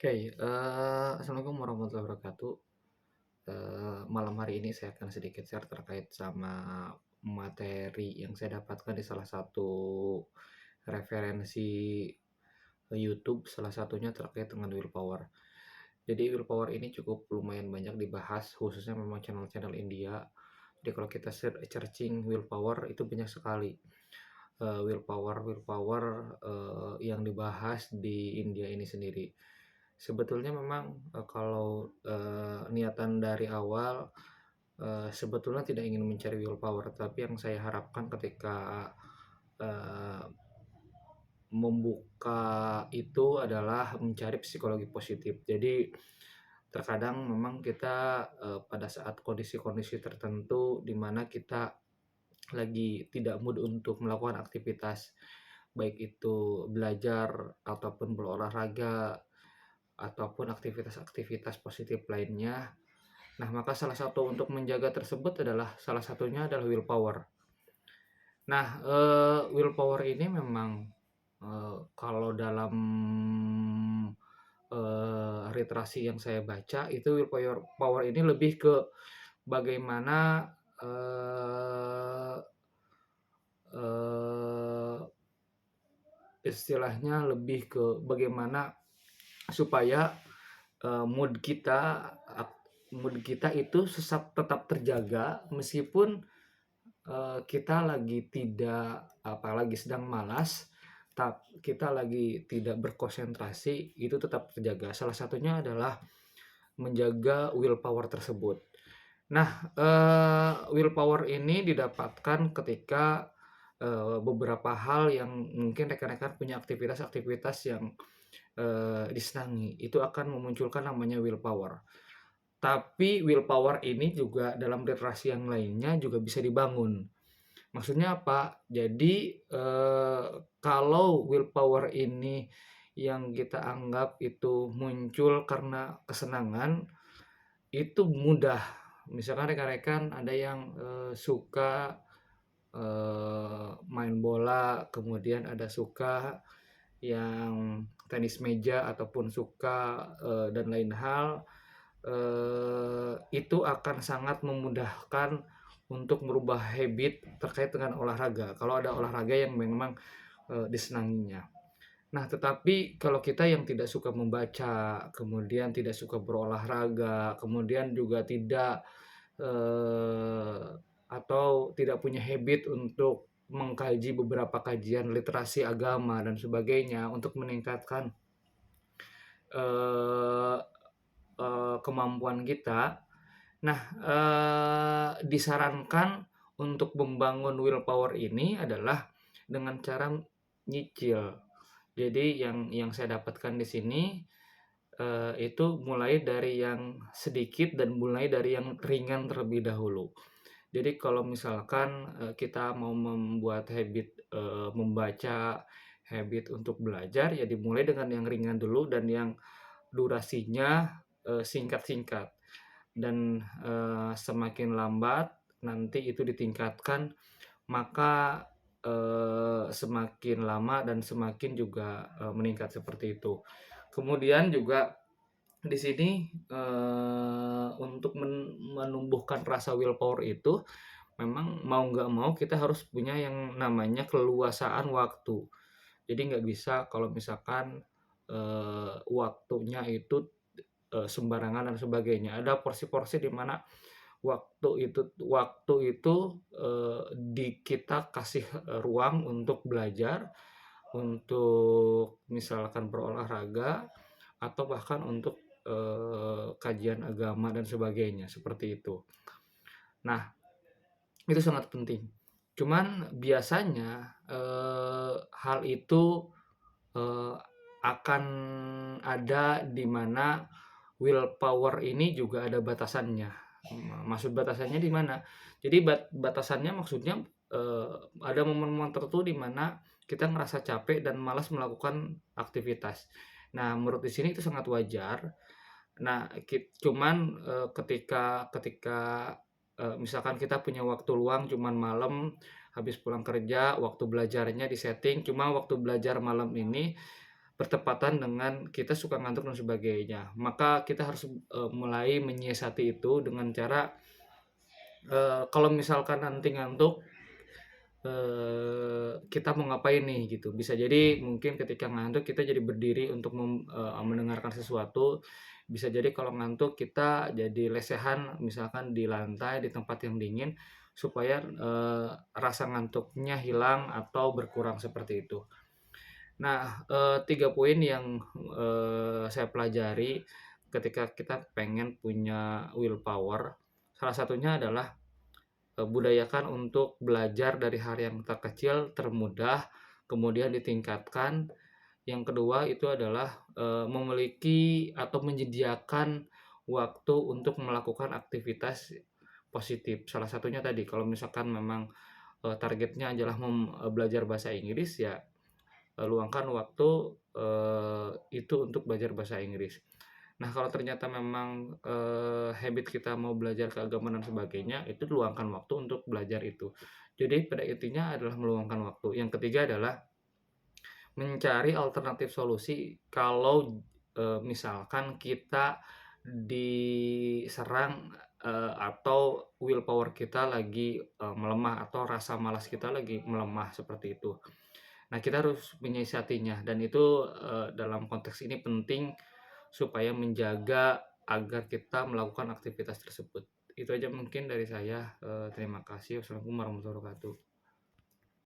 Assalamualaikum warahmatullahi wabarakatuh. Malam hari ini saya akan sedikit share terkait sama materi yang saya dapatkan di salah satu referensi YouTube, salah satunya terkait dengan willpower. Jadi willpower ini cukup lumayan banyak dibahas, khususnya memang channel-channel India. Jadi kalau kita searching willpower itu banyak sekali willpower yang dibahas di India ini sendiri. Sebetulnya memang, kalau, niatan dari awal, sebetulnya tidak ingin mencari willpower, tapi yang saya harapkan ketika, eee, membuka itu adalah mencari psikologi positif. Jadi, terkadang memang kita, pada saat kondisi-kondisi tertentu di mana kita lagi tidak mood untuk melakukan aktivitas, baik itu belajar ataupun berolahraga, ataupun aktivitas-aktivitas positif lainnya. Nah, maka salah satu untuk menjaga tersebut adalah salah satunya adalah willpower. Nah, willpower ini memang, kalau dalam, literasi yang saya baca itu willpower power ini lebih ke bagaimana, eee eee, istilahnya lebih ke bagaimana supaya, mood kita itu tetap terjaga meskipun, kita lagi tidak lagi sedang malas, kita lagi tidak berkonsentrasi, itu tetap terjaga. Salah satunya adalah menjaga willpower tersebut. Nah, willpower ini didapatkan ketika, beberapa hal yang mungkin rekan-rekan punya aktivitas-aktivitas yang, disenangi, itu akan memunculkan namanya willpower. Tapi willpower ini juga dalam literasi yang lainnya juga bisa dibangun. Maksudnya apa? Jadi, kalau willpower ini yang kita anggap itu muncul karena kesenangan, itu mudah. Misalkan rekan-rekan ada yang, suka, main bola, kemudian ada suka yang tenis meja ataupun suka, dan lain hal, itu akan sangat memudahkan untuk merubah habit terkait dengan olahraga, kalau ada olahraga yang memang, disenanginya. Nah, tetapi kalau kita yang tidak suka membaca, kemudian tidak suka berolahraga, kemudian juga tidak, atau tidak punya habit untuk mengkaji beberapa kajian literasi agama dan sebagainya untuk meningkatkan, eee kemampuan kita. Nah, disarankan untuk membangun willpower ini adalah dengan cara nyicil. Jadi yang saya dapatkan di sini, itu mulai dari yang sedikit dan mulai dari yang ringan terlebih dahulu. Jadi kalau misalkan, kita mau membuat habit, membaca, habit untuk belajar, ya dimulai dengan yang ringan dulu dan yang durasinya, singkat-singkat. Dan, semakin lambat nanti itu ditingkatkan, maka, semakin lama dan semakin juga, meningkat seperti itu. Kemudian juga di sini, untuk menumbuhkan rasa willpower itu, memang mau nggak mau kita harus punya yang namanya keleluasaan waktu. Jadi nggak bisa kalau misalkan, waktunya itu, sembarangan dan sebagainya. Ada porsi-porsi di mana waktu itu, kita kasih, ruang untuk belajar, untuk misalkan berolahraga, atau bahkan untuk, kajian agama dan sebagainya, seperti itu. Nah, itu sangat penting. Cuman biasanya, hal itu, eee, akan ada di mana willpower ini juga ada batasannya. Maksud batasannya di mana? Jadi batasannya maksudnya, ada momen-momen tertentu di mana kita ngerasa capek dan malas melakukan aktivitas. Nah, menurut di sini itu sangat wajar. Nah, cuman, ketika ketika, misalkan kita punya waktu luang cuman malam, habis pulang kerja, waktu belajarnya di-setting, cuma waktu belajar malam ini bertepatan dengan kita suka ngantuk dan sebagainya. Maka kita harus, mulai menyiasati itu dengan cara, kalau misalkan nanti ngantuk, kita mau ngapain nih gitu. Bisa jadi mungkin ketika ngantuk kita jadi berdiri untuk mendengarkan sesuatu, bisa jadi kalau ngantuk kita jadi lesehan misalkan di lantai, di tempat yang dingin supaya, rasa ngantuknya hilang atau berkurang seperti itu. Nah, 3 poin yang, saya pelajari ketika kita pengen punya willpower, salah satunya adalah, budayakan untuk belajar dari hal yang terkecil, termudah, kemudian ditingkatkan. Yang kedua itu adalah, memiliki atau menyediakan waktu untuk melakukan aktivitas positif. Salah satunya tadi kalau misalkan memang, targetnya adalah belajar bahasa Inggris, ya luangkan waktu, itu untuk belajar bahasa Inggris. Nah, kalau ternyata memang, habit kita mau belajar keagamaan dan sebagainya, itu luangkan waktu untuk belajar itu. Jadi pada intinya adalah meluangkan waktu. Yang ketiga adalah mencari alternatif solusi kalau, misalkan kita diserang, atau willpower kita lagi, melemah atau rasa malas kita lagi melemah, seperti itu. Nah, kita harus menyiasatinya dan itu, dalam konteks ini penting supaya menjaga agar kita melakukan aktivitas tersebut. Itu aja mungkin dari saya, terima kasih. Wassalamualaikum warahmatullahi wabarakatuh.